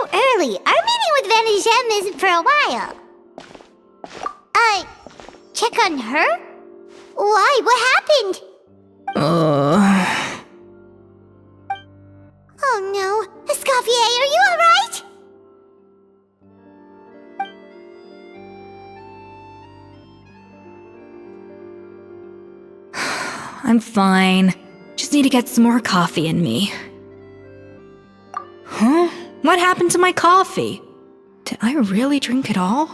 so early. Our meeting with Venti isn't for a while. Check on her? Why? What happened? Oh no. Escoffier, are you alright? I'm fine. Just need to get some more coffee in me. Huh? What happened to my coffee? Did I really drink it all?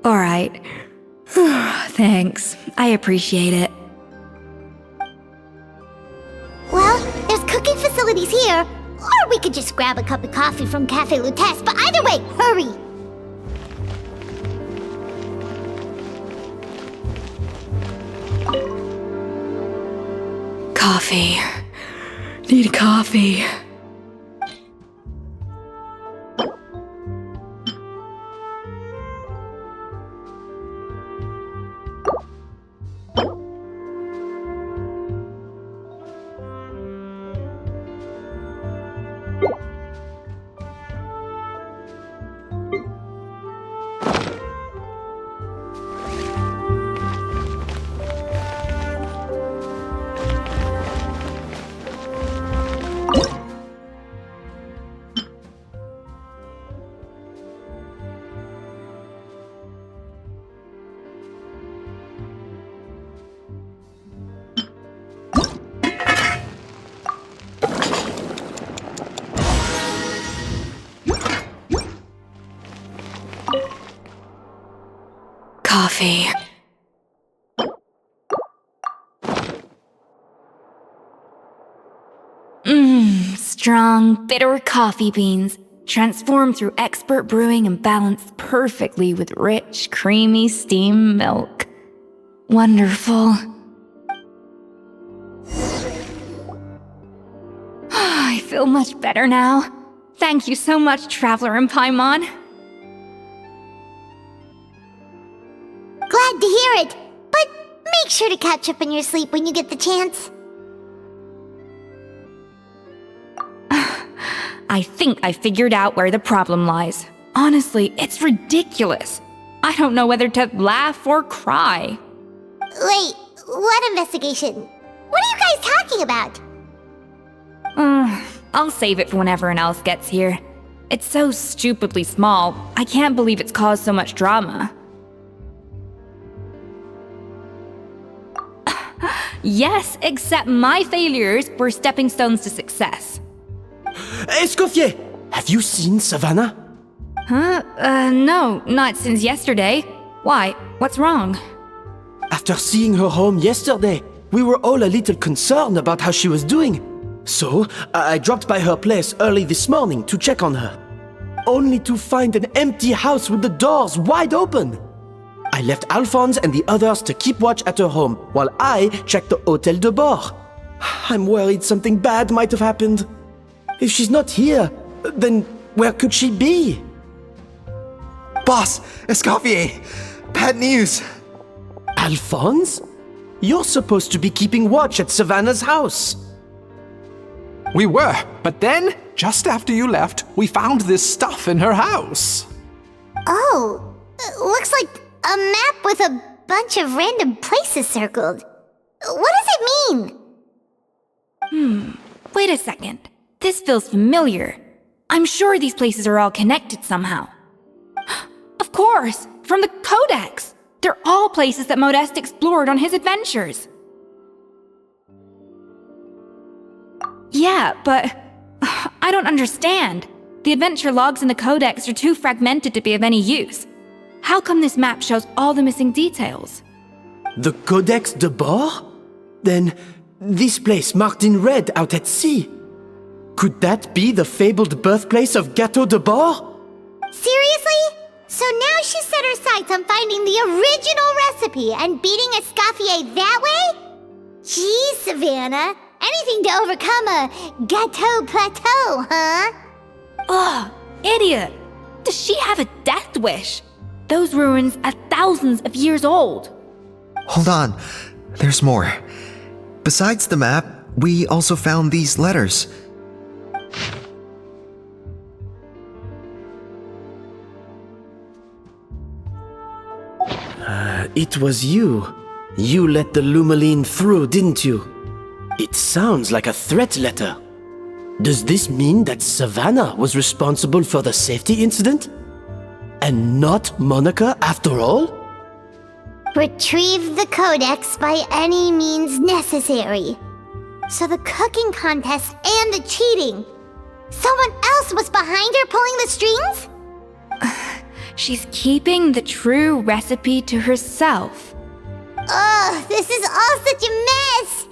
Alright. Thanks. I appreciate it. Well, there's cooking facilities here. Or we could just grab a cup of coffee from Cafe Lutece, but either way, hurry! Coffee. Need coffee. Coffee. Strong, bitter coffee beans, transformed through expert brewing and balanced perfectly with rich, creamy steamed milk. Wonderful. I feel much better now. Thank you so much, Traveler in Paimon. Glad to hear it, but make sure to catch up on your sleep when you get the chance. I think I figured out where the problem lies. Honestly, it's ridiculous. I don't know whether to laugh or cry. Wait, what investigation? What are you guys talking about? I'll save it for when everyone else gets here. It's so stupidly small, I can't believe it's caused so much drama. Yes, except my failures were stepping stones to success. Escoffier! Have you seen Savannah? No, not since yesterday. Why? What's wrong? After seeing her home yesterday, we were all a little concerned about how she was doing. So, I dropped by her place early this morning to check on her. Only to find an empty house with the doors wide open. I left Alphonse and the others to keep watch at her home, while I checked the Hotel de Bord. I'm worried something bad might have happened. If she's not here, then where could she be? Boss, Escoffier, bad news. Alphonse? You're supposed to be keeping watch at Savannah's house. We were, but then, just after you left, we found this stuff in her house. Oh, looks like a map with a bunch of random places circled. What does it mean? Wait a second. This feels familiar. I'm sure these places are all connected somehow. Of course! From the Codex! They're all places that Modeste explored on his adventures. Yeah, but I don't understand. The adventure logs in the Codex are too fragmented to be of any use. How come this map shows all the missing details? The Codex de Bord? Then, this place marked in red out at sea. Could that be the fabled birthplace of Gâteau de Bord? Seriously? So now she set her sights on finding the original recipe and beating Escoffier that way? Geez, Savannah. Anything to overcome a Gâteau plateau, huh? Ugh, idiot! Does she have a death wish? Those ruins are thousands of years old. Hold on, there's more. Besides the map, we also found these letters. It was you. You let the Lumaline through, didn't you? It sounds like a threat letter. Does this mean that Savannah was responsible for the safety incident? And not Monica after all? Retrieve the codex by any means necessary. So the cooking contest and the cheating. Someone else was behind her pulling the strings? She's keeping the true recipe to herself. Ugh, this is all such a mess.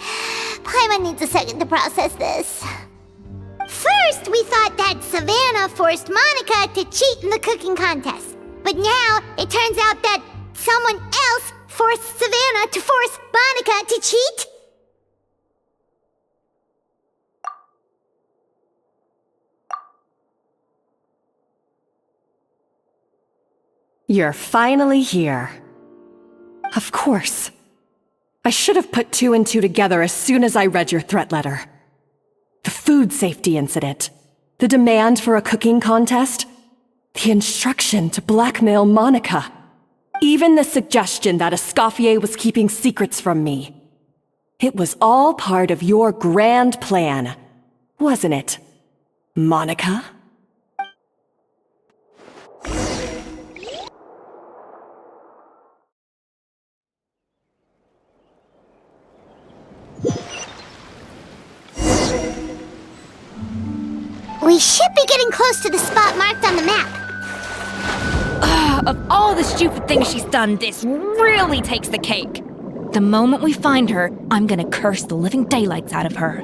Paimon needs a second to process this. First, we thought that Savannah forced Monica to cheat in the cooking contest. But now, it turns out that someone else forced Savannah to force Monica to cheat? You're finally here. Of course. I should have put two and two together as soon as I read your threat letter. The food safety incident, the demand for a cooking contest, the instruction to blackmail Monica, even the suggestion that Escoffier was keeping secrets from me. It was all part of your grand plan, wasn't it, Monica? We should be getting close to the spot marked on the map. Of all the stupid things she's done, this really takes the cake. The moment we find her, I'm gonna curse the living daylights out of her.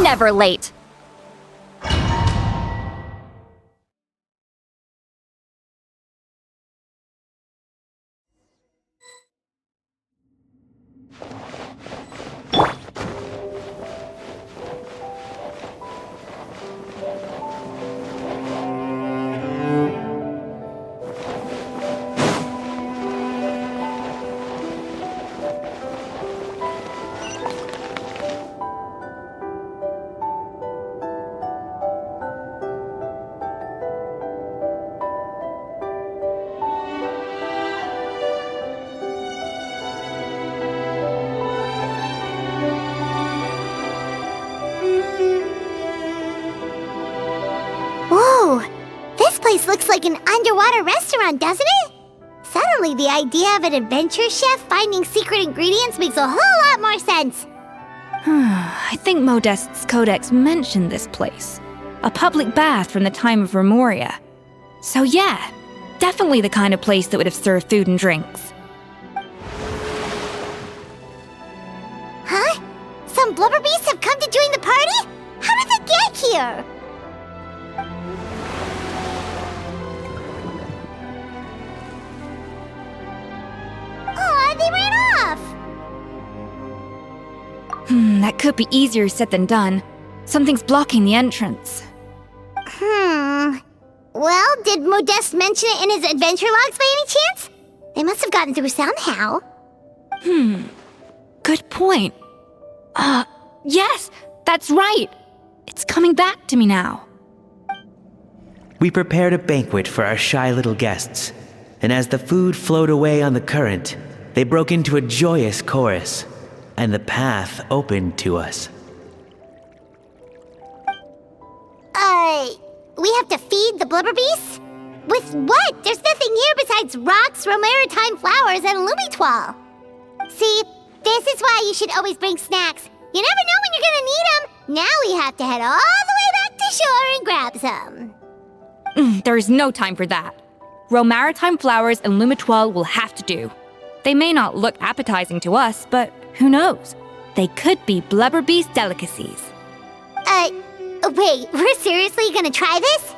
Never late. Looks like an underwater restaurant, doesn't it? Suddenly, the idea of an adventure chef finding secret ingredients makes a whole lot more sense. I think Modest's codex mentioned this place. A public bath from the time of Remoria. So yeah, definitely the kind of place that would have served food and drinks. Huh? Some Blubberbeasts have come to join the party? How did they get here? They ran off! That could be easier said than done. Something's blocking the entrance. Well, did Modeste mention it in his adventure logs by any chance? They must have gotten through somehow. Good point. Yes, that's right. It's coming back to me now. We prepared a banquet for our shy little guests, and as the food flowed away on the current, they broke into a joyous chorus, and the path opened to us. We have to feed the Blubberbeasts? With what? There's nothing here besides rocks, romaritime flowers, and lumitoile. See, this is why you should always bring snacks. You never know when you're gonna need them. Now we have to head all the way back to shore and grab some. There's no time for that. Romaritime flowers and lumitoile will have to do. They may not look appetizing to us, but who knows? They could be Blubberbeast delicacies. Wait, we're seriously gonna try this?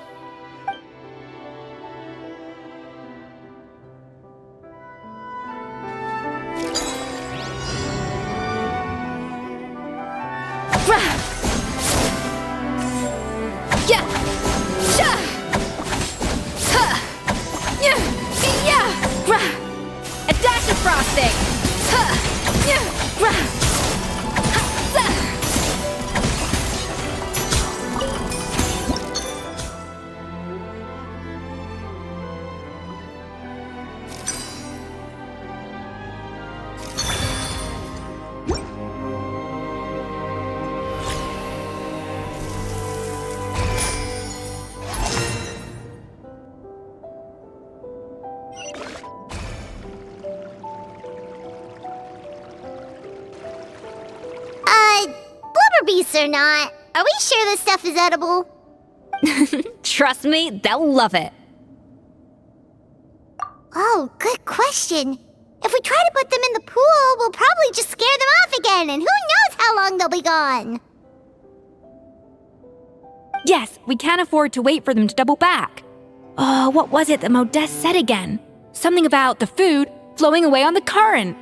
Yeah! Sha! Ha! Yeah! Yeah! A dash of frosting! Ha! Yeah! Ha! Za! Blubberbeasts or not, are we sure this stuff is edible? Trust me, they'll love it. Oh, good question. If we try to put them in the pool, we'll probably just scare them off again, and who knows how long they'll be gone. Yes, we can't afford to wait for them to double back. Oh, what was it that Modeste said again? Something about the food flowing away on the current.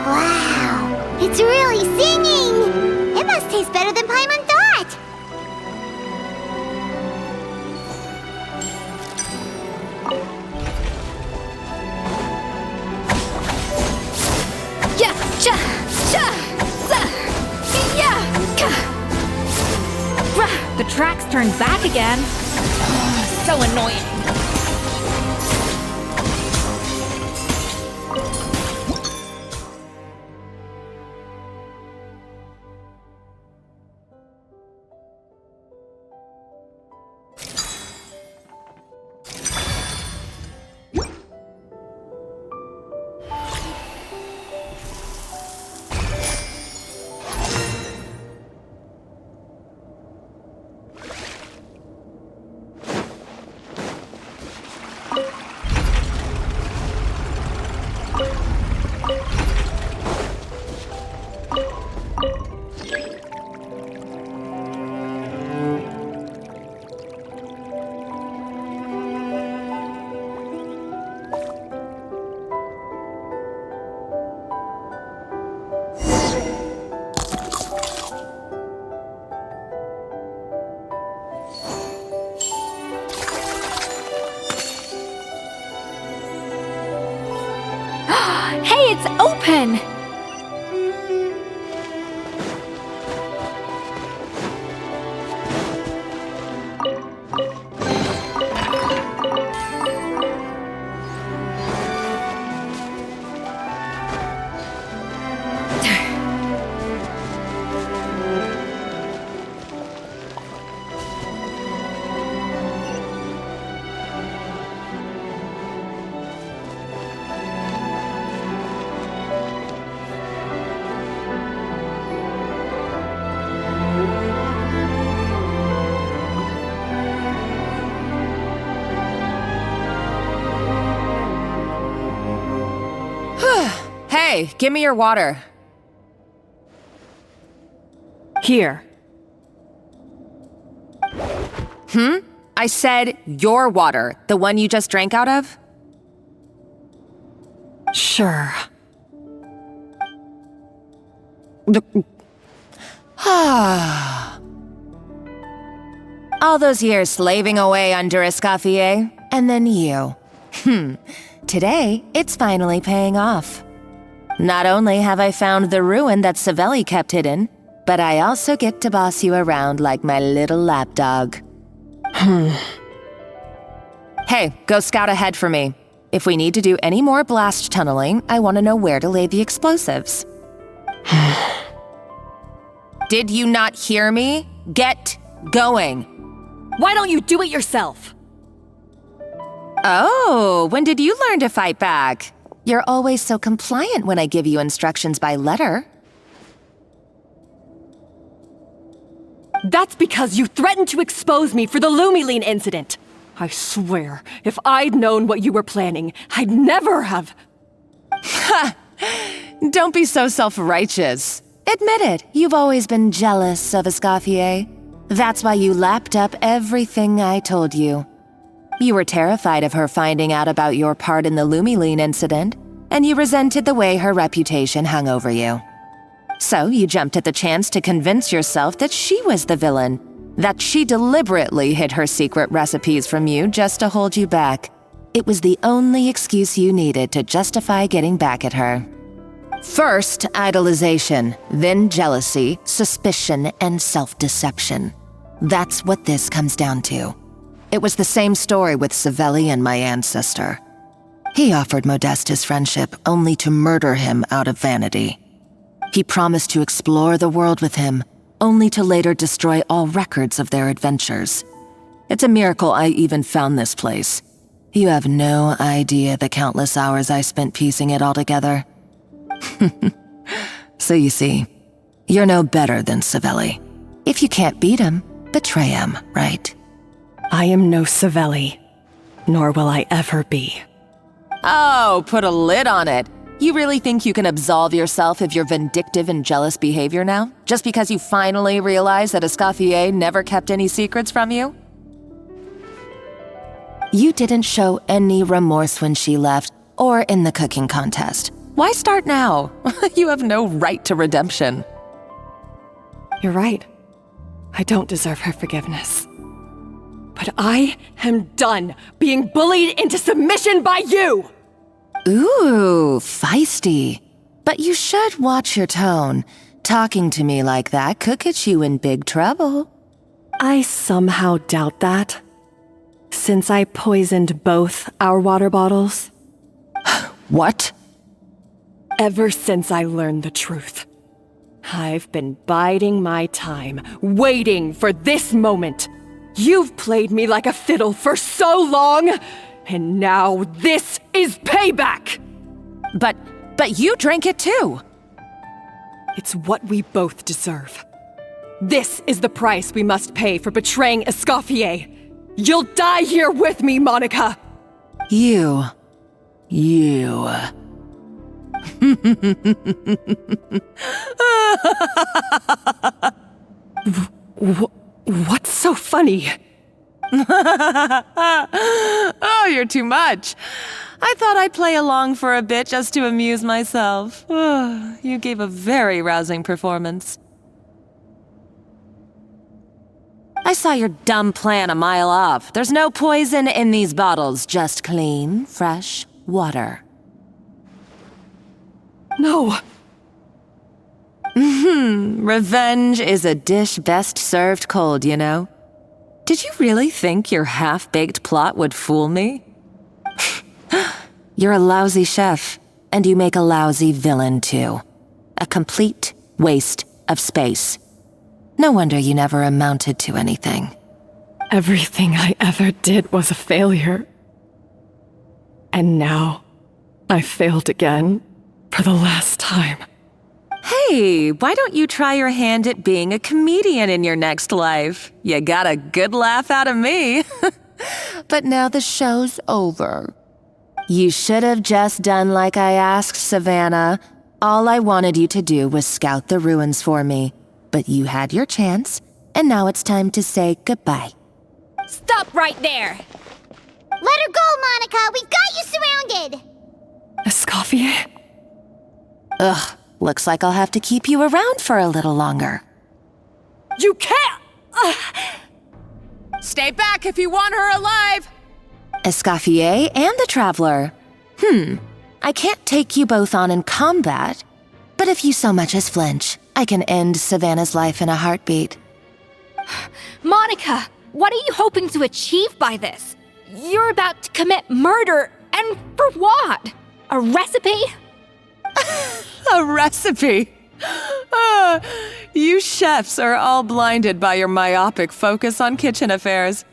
Wow, it's really singing! It must taste better than Paimon thought! Yeah, cha, cha, za, yeah, ka. Rah, the tracks turned back again. So annoying. Hey, it's open! Hey, give me your water. Here. I said your water, the one you just drank out of? Sure. All those years slaving away under Escoffier, and then you. Today, it's finally paying off. Not only have I found the ruin that Savelli kept hidden, but I also get to boss you around like my little lapdog. Hey, go scout ahead for me. If we need to do any more blast tunneling, I want to know where to lay the explosives. Did you not hear me? Get going. Why don't you do it yourself? Oh, when did you learn to fight back? You're always so compliant when I give you instructions by letter. That's because you threatened to expose me for the Lumiline incident. I swear, if I'd known what you were planning, I'd never have... Ha! Don't be so self-righteous. Admit it, you've always been jealous of Escoffier. That's why you lapped up everything I told you. You were terrified of her finding out about your part in the Lumiline incident, and you resented the way her reputation hung over you. So you jumped at the chance to convince yourself that she was the villain, that she deliberately hid her secret recipes from you just to hold you back. It was the only excuse you needed to justify getting back at her. First, idolization, then jealousy, suspicion, and self-deception. That's what this comes down to. It was the same story with Savelli and my ancestor. He offered Modeste his friendship only to murder him out of vanity. He promised to explore the world with him, only to later destroy all records of their adventures. It's a miracle I even found this place. You have no idea the countless hours I spent piecing it all together. So you see, you're no better than Savelli. If you can't beat him, betray him, right? I am no Savelli, nor will I ever be. Oh, put a lid on it. You really think you can absolve yourself of your vindictive and jealous behavior now? Just because you finally realized that Escoffier never kept any secrets from you? You didn't show any remorse when she left, or in the cooking contest. Why start now? You have no right to redemption. You're right. I don't deserve her forgiveness. But I am done being bullied into submission by you! Ooh, feisty. But you should watch your tone. Talking to me like that could get you in big trouble. I somehow doubt that. Since I poisoned both our water bottles. What? Ever since I learned the truth. I've been biding my time, waiting for this moment. You've played me like a fiddle for so long, and now this is payback! But you drank it too! It's what we both deserve. This is the price we must pay for betraying Escoffier. You'll die here with me, Monica! You. What's so funny? Oh, you're too much. I thought I'd play along for a bit just to amuse myself. You gave a very rousing performance. I saw your dumb plan a mile off. There's no poison in these bottles, just clean, fresh water. No. Revenge is a dish best served cold, you know? Did you really think your half-baked plot would fool me? You're a lousy chef, and you make a lousy villain, too. A complete waste of space. No wonder you never amounted to anything. Everything I ever did was a failure. And now, I failed again, for the last time. Hey, why don't you try your hand at being a comedian in your next life? You got a good laugh out of me. But now the show's over. You should have just done like I asked, Savannah. All I wanted you to do was scout the ruins for me. But you had your chance, and now it's time to say goodbye. Stop right there! Let her go, Monica! We've got you surrounded! Escoffier? Ugh, looks like I'll have to keep you around for a little longer. You can't! Stay back if you want her alive! Escoffier and the Traveler. I can't take you both on in combat, but if you so much as flinch, I can end Savannah's life in a heartbeat. Monica, what are you hoping to achieve by this? You're about to commit murder, and for what? A recipe? A recipe? You chefs are all blinded by your myopic focus on kitchen affairs.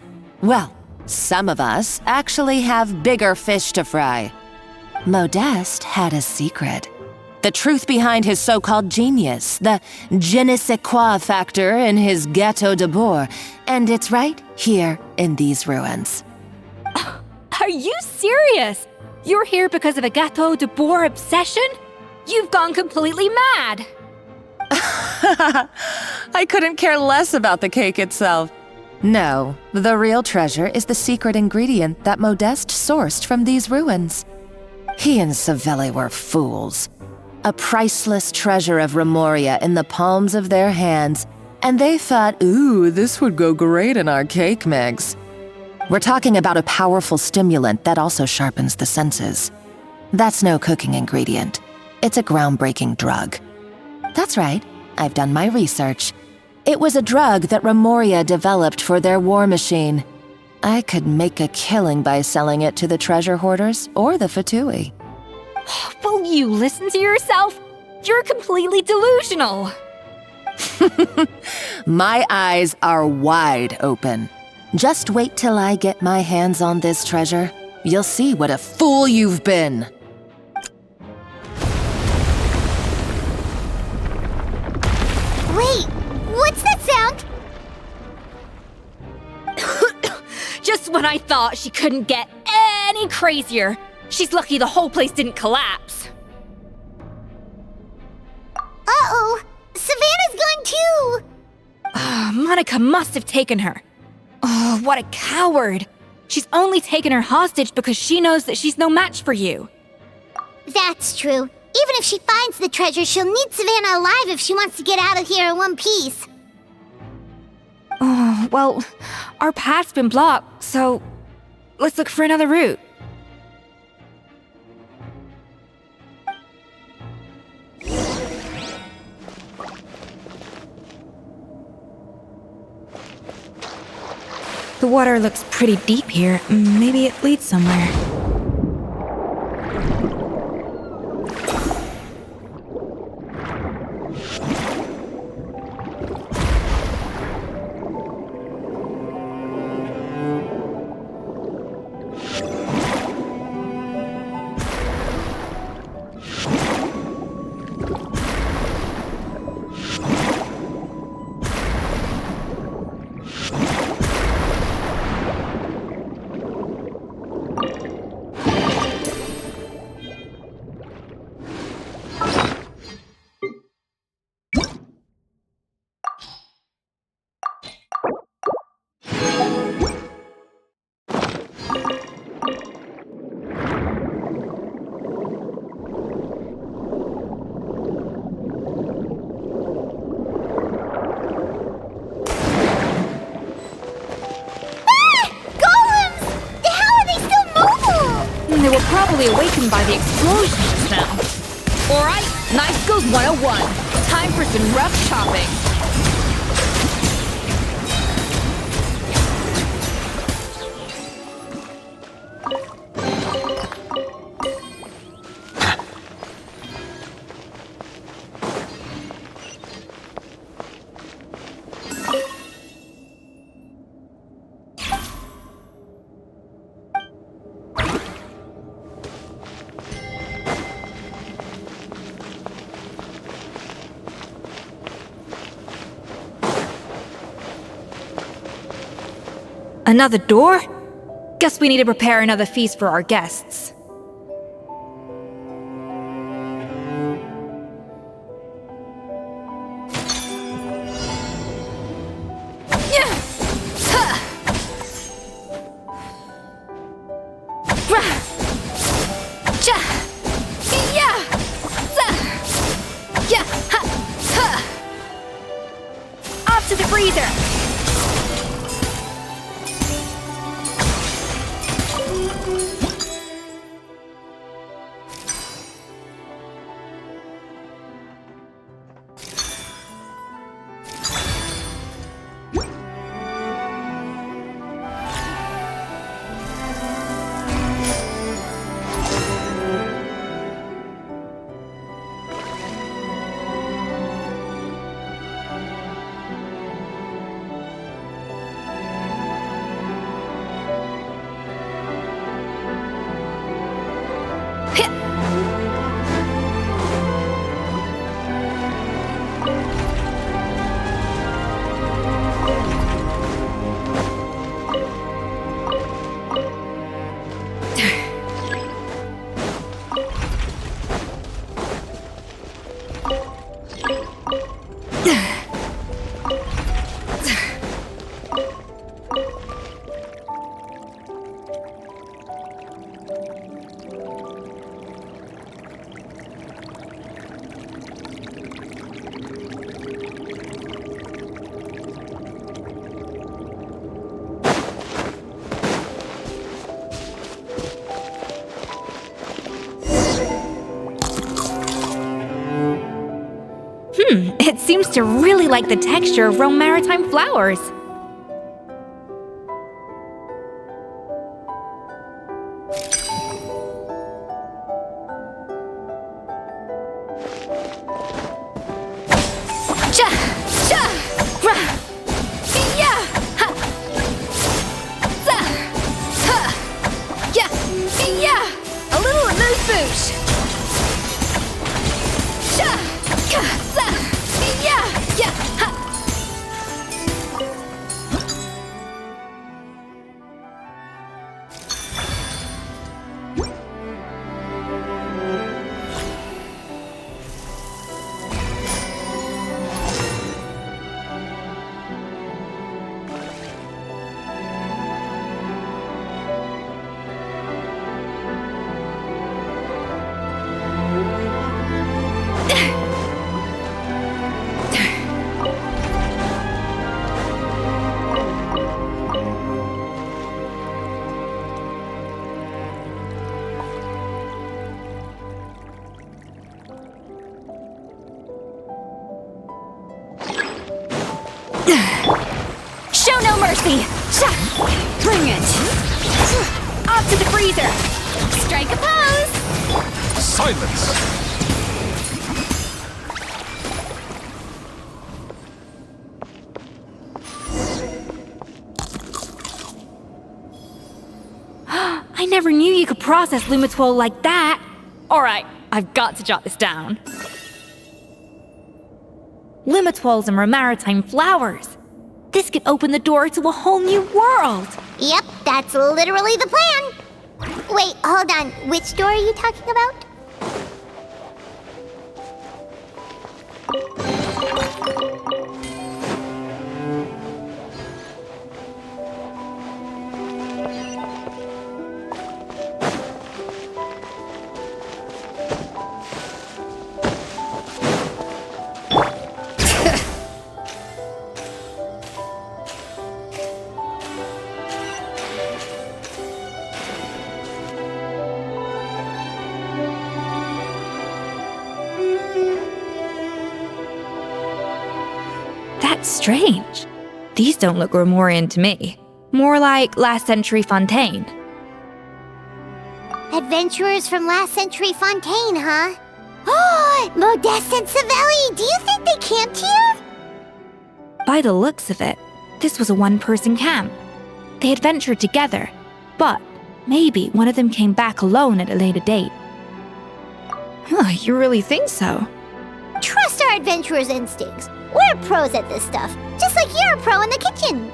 Well, some of us actually have bigger fish to fry. Modeste had a secret. The truth behind his so-called genius, the je ne sais quoi factor in his gâteau de bois, and it's right here in these ruins. Are you serious? You're here because of a gâteau de bois obsession? You've gone completely mad! I couldn't care less about the cake itself. No, the real treasure is the secret ingredient that Modeste sourced from these ruins. He and Savelli were fools. A priceless treasure of Remoria in the palms of their hands, and they thought, ooh, this would go great in our cake mix. We're talking about a powerful stimulant that also sharpens the senses. That's no cooking ingredient. It's a groundbreaking drug. That's right, I've done my research. It was a drug that Remoria developed for their war machine. I could make a killing by selling it to the treasure hoarders or the Fatui. Will you listen to yourself? You're completely delusional. My eyes are wide open. Just wait till I get my hands on this treasure. You'll see what a fool you've been. Wait, what's that sound? Just when I thought she couldn't get any crazier. She's lucky the whole place didn't collapse. Uh-oh, Savannah's gone too! Monica must have taken her. Oh, what a coward. She's only taken her hostage because she knows that she's no match for you. That's true. Even if she finds the treasure, she'll need Savannah alive if she wants to get out of here in one piece. Oh, well, our path's been blocked, so let's look for another route. The water looks pretty deep here. Maybe it leads somewhere. They were probably awakened by the explosion just now. Alright, knife skills 101. Time for some rough chopping. Another door? Guess we need to prepare another feast for our guests. Off to the freezer! seems to really like the texture of Rome maritime flowers. Show no mercy! Bring it! Off to the freezer! Strike a pose! Silence! I never knew you could process Lumitwol like that. Alright, I've got to jot this down. Lumitwols and maritime flowers. This could open the door to a whole new world. Yep, that's literally the plan. Wait, hold on. Which door are you talking about? That's strange. These don't look Romorian to me. More like last century Fontaine. Adventurers from last century Fontaine, huh? Oh, Modeste and Savelli, do you think they camped here? By the looks of it, this was a one-person camp. They adventured together, but maybe one of them came back alone at a later date. You really think so? Trust our adventurers' instincts. We're pros at this stuff, just like you're a pro in the kitchen.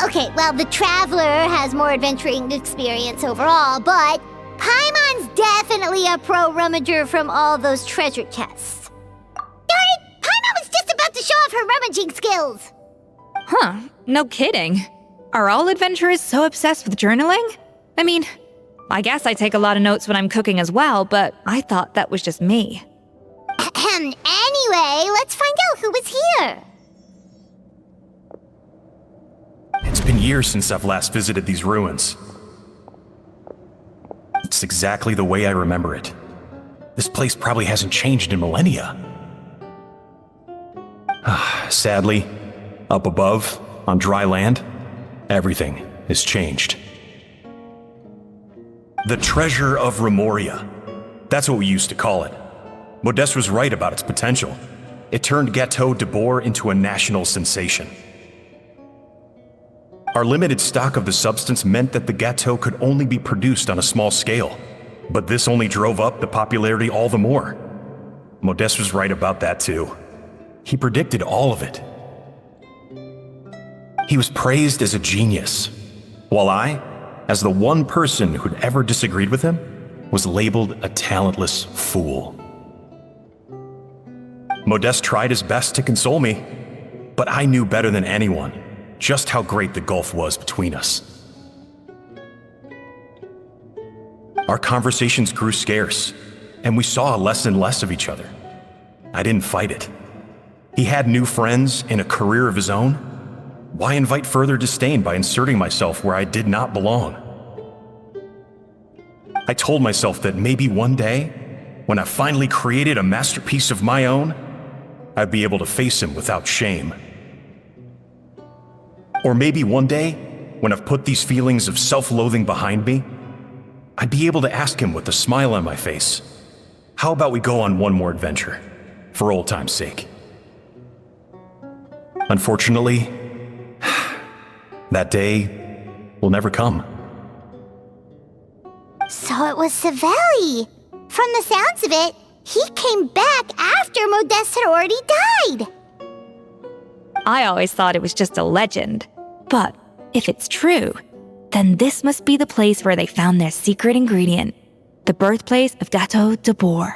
Okay, well, the Traveler has more adventuring experience overall, but Paimon's definitely a pro rummager from all those treasure chests. Darn it! Paimon was just about to show off her rummaging skills! Huh, no kidding. Are all adventurers so obsessed with journaling? I mean, I guess I take a lot of notes when I'm cooking as well, but I thought that was just me. Anyway, let's find out who was here. It's been years since I've last visited these ruins. It's exactly the way I remember it. This place probably hasn't changed in millennia. Sadly, up above, on dry land, everything has changed. The treasure of Remoria. That's what we used to call it. Modeste was right about its potential. It turned Gâteau de Bourg into a national sensation. Our limited stock of the substance meant that the gâteau could only be produced on a small scale, but this only drove up the popularity all the more. Modeste was right about that too. He predicted all of it. He was praised as a genius, while I, as the one person who'd ever disagreed with him, was labeled a talentless fool. Modeste tried his best to console me, but I knew better than anyone just how great the gulf was between us. Our conversations grew scarce, and we saw less and less of each other. I didn't fight it. He had new friends and a career of his own. Why invite further disdain by inserting myself where I did not belong? I told myself that maybe one day, when I finally created a masterpiece of my own, I'd be able to face him without shame. Or maybe one day, when I've put these feelings of self-loathing behind me, I'd be able to ask him with a smile on my face, how about we go on one more adventure, for old time's sake? Unfortunately, that day will never come. So it was Savelli. From the sounds of it, he came back after Modeste had already died. I always thought it was just a legend. But if it's true, then this must be the place where they found their secret ingredient, the birthplace of Gateau de Bourg.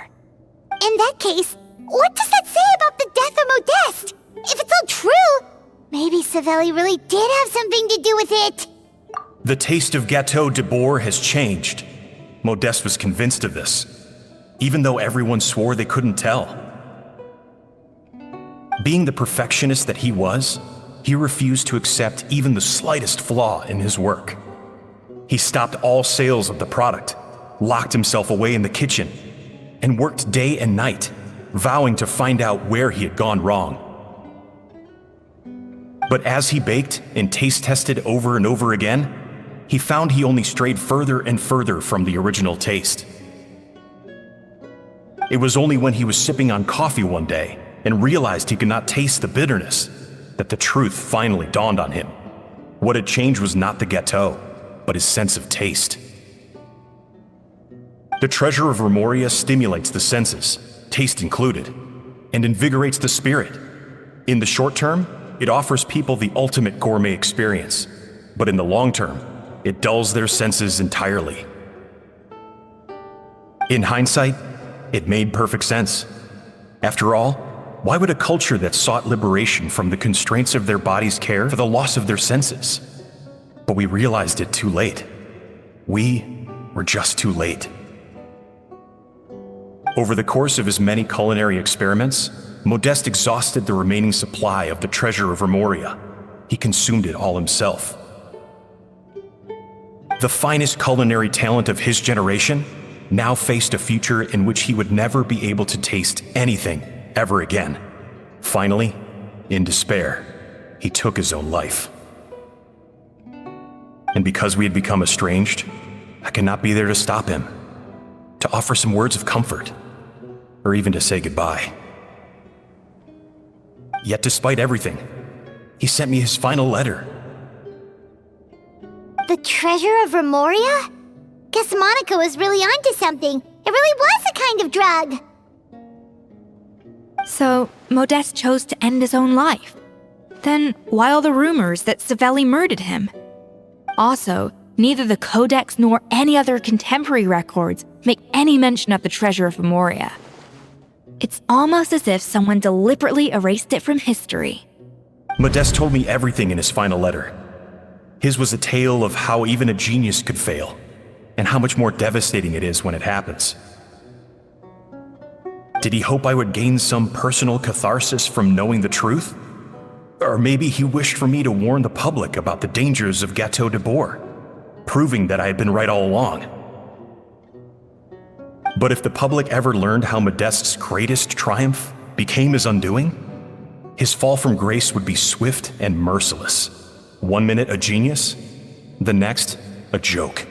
In that case, what does that say about the death of Modeste? If it's all true, maybe Savelli really did have something to do with it. The taste of Gateau de Bourg has changed. Modeste was convinced of this, even though everyone swore they couldn't tell. Being the perfectionist that he was, he refused to accept even the slightest flaw in his work. He stopped all sales of the product, locked himself away in the kitchen, and worked day and night, vowing to find out where he had gone wrong. But as he baked and taste tested over and over again, he found he only strayed further and further from the original taste. It was only when he was sipping on coffee one day and realized he could not taste the bitterness that the truth finally dawned on him. What had changed was not the gâteau, but his sense of taste. The treasure of Remoria stimulates the senses, taste included, and invigorates the spirit. In the short term, it offers people the ultimate gourmet experience, but in the long term, it dulls their senses entirely. In hindsight, it made perfect sense. After all, why would a culture that sought liberation from the constraints of their bodies care for the loss of their senses? But we realized it too late. We were just too late. Over the course of his many culinary experiments, Modeste exhausted the remaining supply of the treasure of Remoria. He consumed it all himself. The finest culinary talent of his generation now faced a future in which he would never be able to taste anything ever again. Finally, in despair, he took his own life. And because we had become estranged, I could not be there to stop him, to offer some words of comfort, or even to say goodbye. Yet despite everything, he sent me his final letter. The treasure of Remoria? Guess Monica was really onto something. It really was a kind of drug. So, Modeste chose to end his own life. Then, why all the rumors that Savelli murdered him? Also, neither the Codex nor any other contemporary records make any mention of the treasure of Remoria. It's almost as if someone deliberately erased it from history. Modeste told me everything in his final letter. His was a tale of how even a genius could fail, and how much more devastating it is when it happens. Did he hope I would gain some personal catharsis from knowing the truth? Or maybe he wished for me to warn the public about the dangers of Gateau de Bourg, proving that I had been right all along. But if the public ever learned how Modeste's greatest triumph became his undoing, his fall from grace would be swift and merciless. One minute a genius, the next a joke.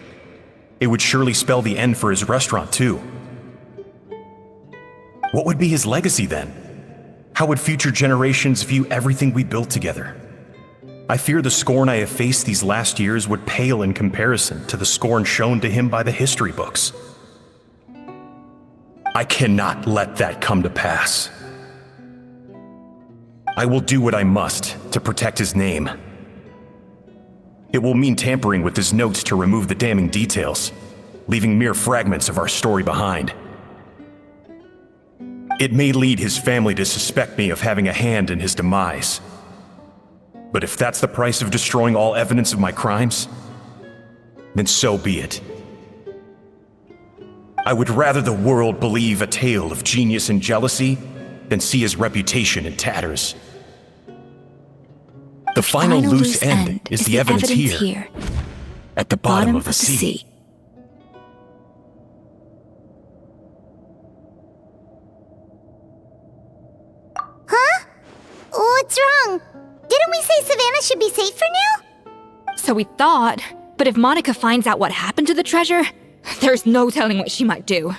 It would surely spell the end for his restaurant too. What would be his legacy then? How would future generations view everything we built together? I fear the scorn I have faced these last years would pale in comparison to the scorn shown to him by the history books. I cannot let that come to pass. I will do what I must to protect his name. It will mean tampering with his notes to remove the damning details, leaving mere fragments of our story behind. It may lead his family to suspect me of having a hand in his demise. But if that's the price of destroying all evidence of my crimes, then so be it. I would rather the world believe a tale of genius and jealousy than see his reputation in tatters. The final loose end is the evidence here, at the bottom of the sea. What's wrong? Didn't we say Savannah should be safe for now? So we thought, but if Monica finds out what happened to the treasure, there's no telling what she might do.